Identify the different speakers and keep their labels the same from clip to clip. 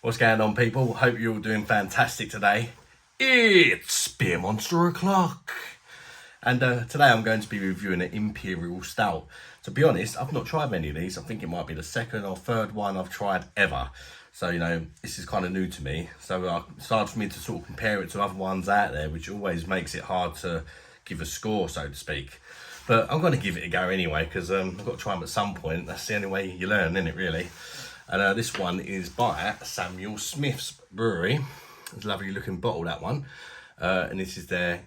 Speaker 1: What's going on, people? Hope you're all doing fantastic today. It's Beer Monster O'Clock. And today I'm going to be reviewing an Imperial Stout. To be honest, I've not tried many of these. I think it might be the second or third one I've tried ever. So, you know, this is kind of new to me. So it's hard for me to sort of compare it to other ones out there, which always makes it hard to give a score, so to speak. But I'm going to give it a go anyway, because I've got to try them at some point. That's the only way you learn, isn't it, really? And this one is by Samuel Smith's brewery. It's a lovely looking bottle, that one. And this is their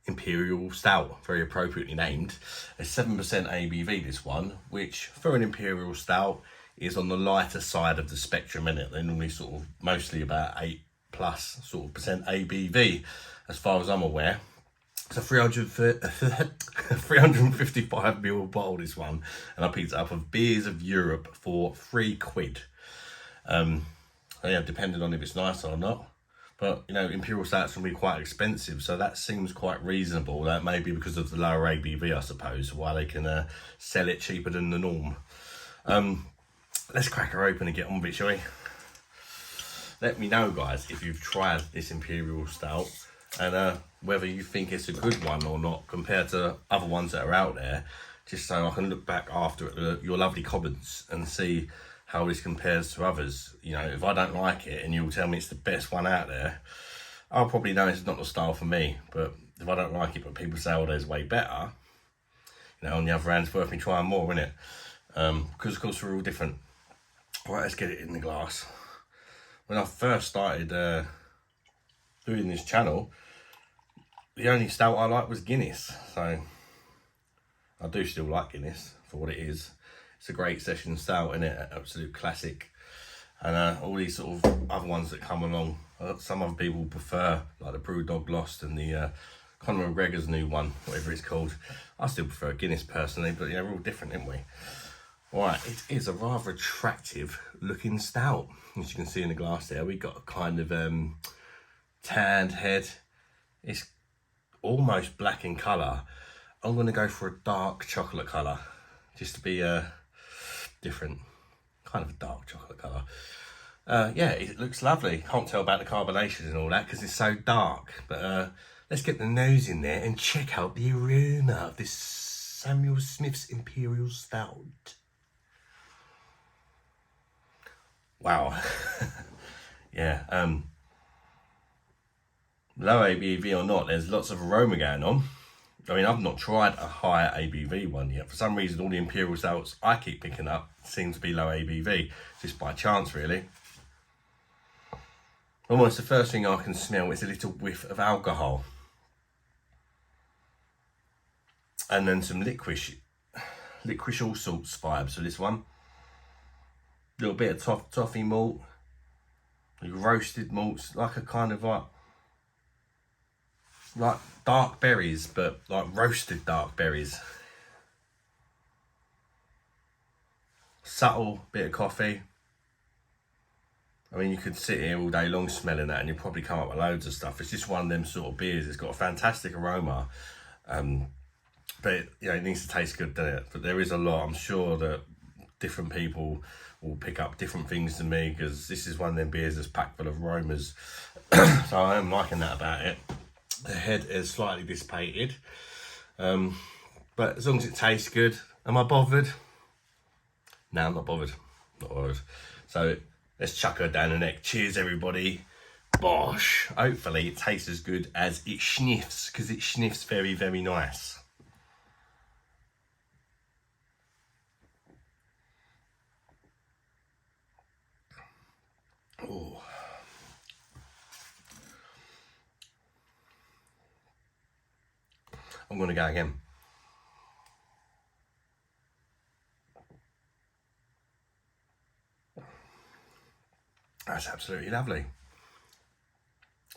Speaker 1: Imperial Stout, very appropriately named. It's 7% ABV, this one, which for an Imperial Stout is on the lighter side of the spectrum, innit? They're normally sort of mostly about 8+ sort of percent ABV, as far as I'm aware. It's a 355ml bottle, this one, and I picked it up of Beers of Europe for £3. Yeah, depending on if it's nice or not. But, you know, Imperial Stouts can be quite expensive, so that seems quite reasonable. That may be because of the lower ABV, I suppose, why they can sell it cheaper than the norm. Let's crack her open and get on with it, shall we? Let me know, guys, if you've tried this Imperial Stout and whether you think it's a good one or not compared to other ones that are out there, just so I can look back after at your lovely comments and see how this compares to others. You know, if I don't like it and you'll tell me it's the best one out there, I'll probably know it's not the style for me. But if I don't like it but people say, oh, there's way better, you know, on the other hand, it's worth me trying more, isn't it? Because of course we're all different. Right, let's get it in the glass. When I first started doing this channel, the only stout I liked was Guinness. So I do still like Guinness for what it is. It's a great session stout, isn't it? Absolute classic. And all these sort of other ones that come along, some other people prefer, like the Brewdog Lost and the Conor McGregor's new one, whatever it's called. I still prefer Guinness personally, but yeah, we're all different, aren't we? Right, it is a rather attractive looking stout. As you can see in the glass there, we got a kind of tanned head. It's almost black in colour. I'm going to go for a dark chocolate colour, just to be different. Kind of a dark chocolate colour. Yeah, it looks lovely. Can't tell about the carbonation and all that because it's so dark. But let's get the nose in there and check out the aroma of this Samuel Smith's Imperial Stout. Wow. Yeah. Low ABV or not, there's lots of aroma going on. I mean, I've not tried a higher ABV one yet. For some reason, all the Imperial Stouts I keep picking up seem to be low ABV, just by chance, really. Almost the first thing I can smell is a little whiff of alcohol. And then some licorice all sorts vibes for this one. A little bit of toffee malt, roasted malts, like a kind of like dark berries, but like roasted dark berries. Subtle bit of coffee. I mean, you could sit here all day long smelling that and you'll probably come up with loads of stuff. It's just one of them sort of beers. It's got a fantastic aroma. But it needs to taste good, doesn't it? But there is a lot. I'm sure that different people will pick up different things than me, because this is one of them beers that's packed full of aromas. So I am liking that about it. The head is slightly dissipated, but as long as it tastes good. Am I bothered? No, I'm not bothered. Not bothered. So let's chuck her down the neck. Cheers, everybody. Bosh. Hopefully it tastes as good as it sniffs, because it sniffs very, very nice. Oh. I'm going to go again. That's absolutely lovely.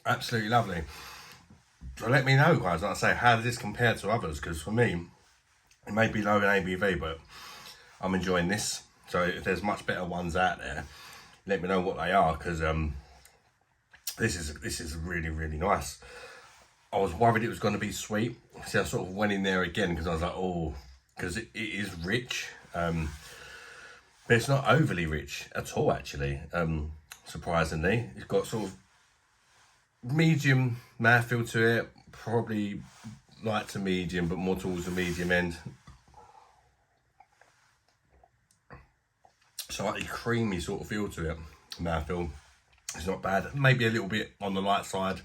Speaker 1: Absolutely lovely. So let me know, guys, like I say, how does this compare to others? Because for me, it may be low in ABV, but I'm enjoying this. So if there's much better ones out there, let me know what they are, because this is really, really nice. I was worried it was going to be sweet. See, I sort of went in there again because I was like, oh, because it is rich, but it's not overly rich at all, actually. surprisingly. It's got sort of medium mouthfeel to it, probably light to medium, but more towards the medium end. Slightly creamy sort of feel to it, mouthfeel. It's not bad, maybe a little bit on the light side.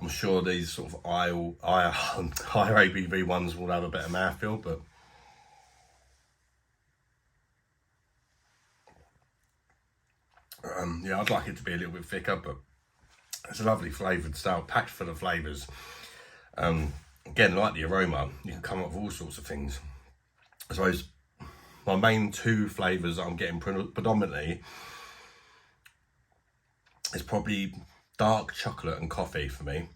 Speaker 1: I'm sure these sort of higher ABV ones will have a better mouthfeel, but yeah, I'd like it to be a little bit thicker, but it's a lovely flavoured stout, packed full of flavours. Again, like the aroma, you can come up with all sorts of things. I suppose my main two flavours that I'm getting predominantly is probably dark chocolate and coffee for me.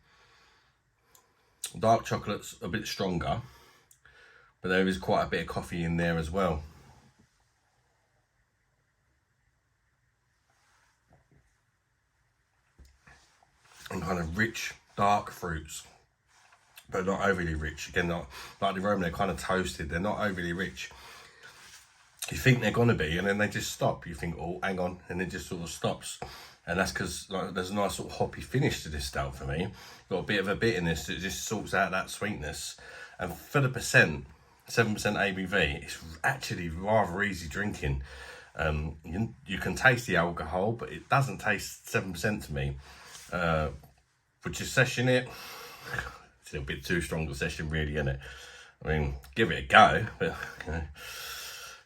Speaker 1: Dark chocolate's a bit stronger, but there is quite a bit of coffee in there as well. And kind of rich, dark fruits, but not overly rich. Again, not like the aroma, they're kind of toasted. They're not overly rich. You think they're gonna be, and then they just stop. You think, oh, hang on, and it just sort of stops. And that's because like, there's a nice sort of hoppy finish to this stout for me. Got a bit of a bitterness that just sorts out that sweetness. And for the 7% ABV, it's actually rather easy drinking. You can taste the alcohol, but it doesn't taste 7% to me. Would you session it? It's a little bit too strong to session, really, isn't it? I mean, give it a go, but you know,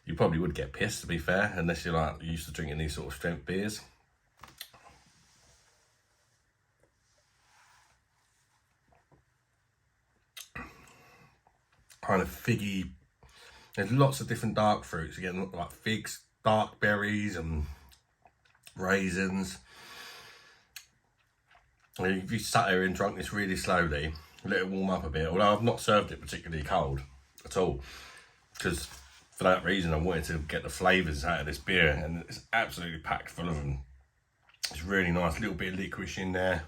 Speaker 1: you probably would get pissed, to be fair, unless you're like used to drinking these sort of strength beers. Kind of figgy. There's lots of different dark fruits. Again, like figs, dark berries, and raisins. If you sat there and drunk this really slowly, let it warm up a bit. Although I've not served it particularly cold at all, because for that reason I wanted to get the flavours out of this beer, and it's absolutely packed full of them. It's really nice, a little bit of licorice in there.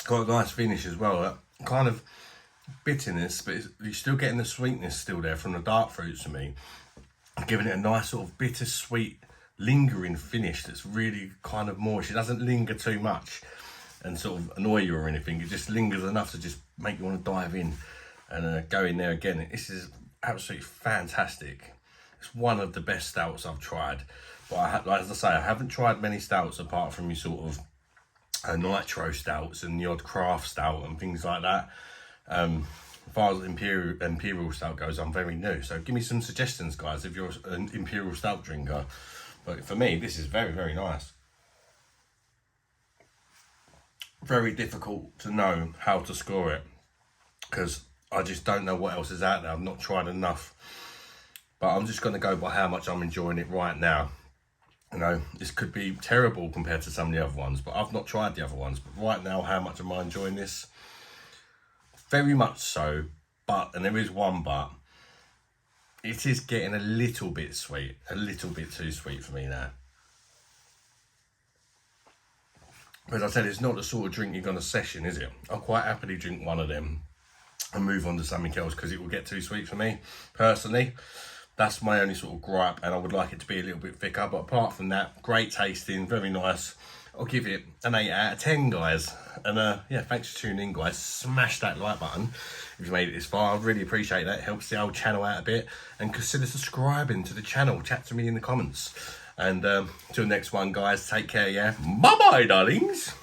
Speaker 1: Got a nice finish as well, that kind of bitterness, but you're still getting the sweetness still there from the dark fruits to me, giving it a nice sort of bittersweet lingering finish that's really kind of moist. It doesn't linger too much and sort of annoy you or anything. It just lingers enough to just make you want to dive in and go in there again. This is absolutely fantastic. It's one of the best stouts I've tried. But like as I say, I haven't tried many stouts apart from your sort of nitro stouts and the odd craft stout and things like that. As far as Imperial Stout goes, I'm very new. So give me some suggestions, guys, if you're an Imperial Stout drinker. But for me, this is very, very nice. Very difficult to know how to score it, because I just don't know what else is out there. I've not tried enough. But I'm just going to go by how much I'm enjoying it right now. You know, this could be terrible compared to some of the other ones, but I've not tried the other ones. But right now, how much am I enjoying this? Very much so, but, and there is one but, it is getting a little bit sweet, a little bit too sweet for me now. As I said, it's not the sort of drink you're going to session, is it? I'll quite happily drink one of them and move on to something else because it will get too sweet for me, personally. That's my only sort of gripe, and I would like it to be a little bit thicker. But apart from that, great tasting, very nice. I'll give it an 8 out of 10, guys. And yeah, thanks for tuning in, guys. Smash that like button if you made it this far. I'd really appreciate that. It helps the old channel out a bit. And consider subscribing to the channel. Chat to me in the comments. And till next one, guys, take care, yeah? Bye-bye, darlings.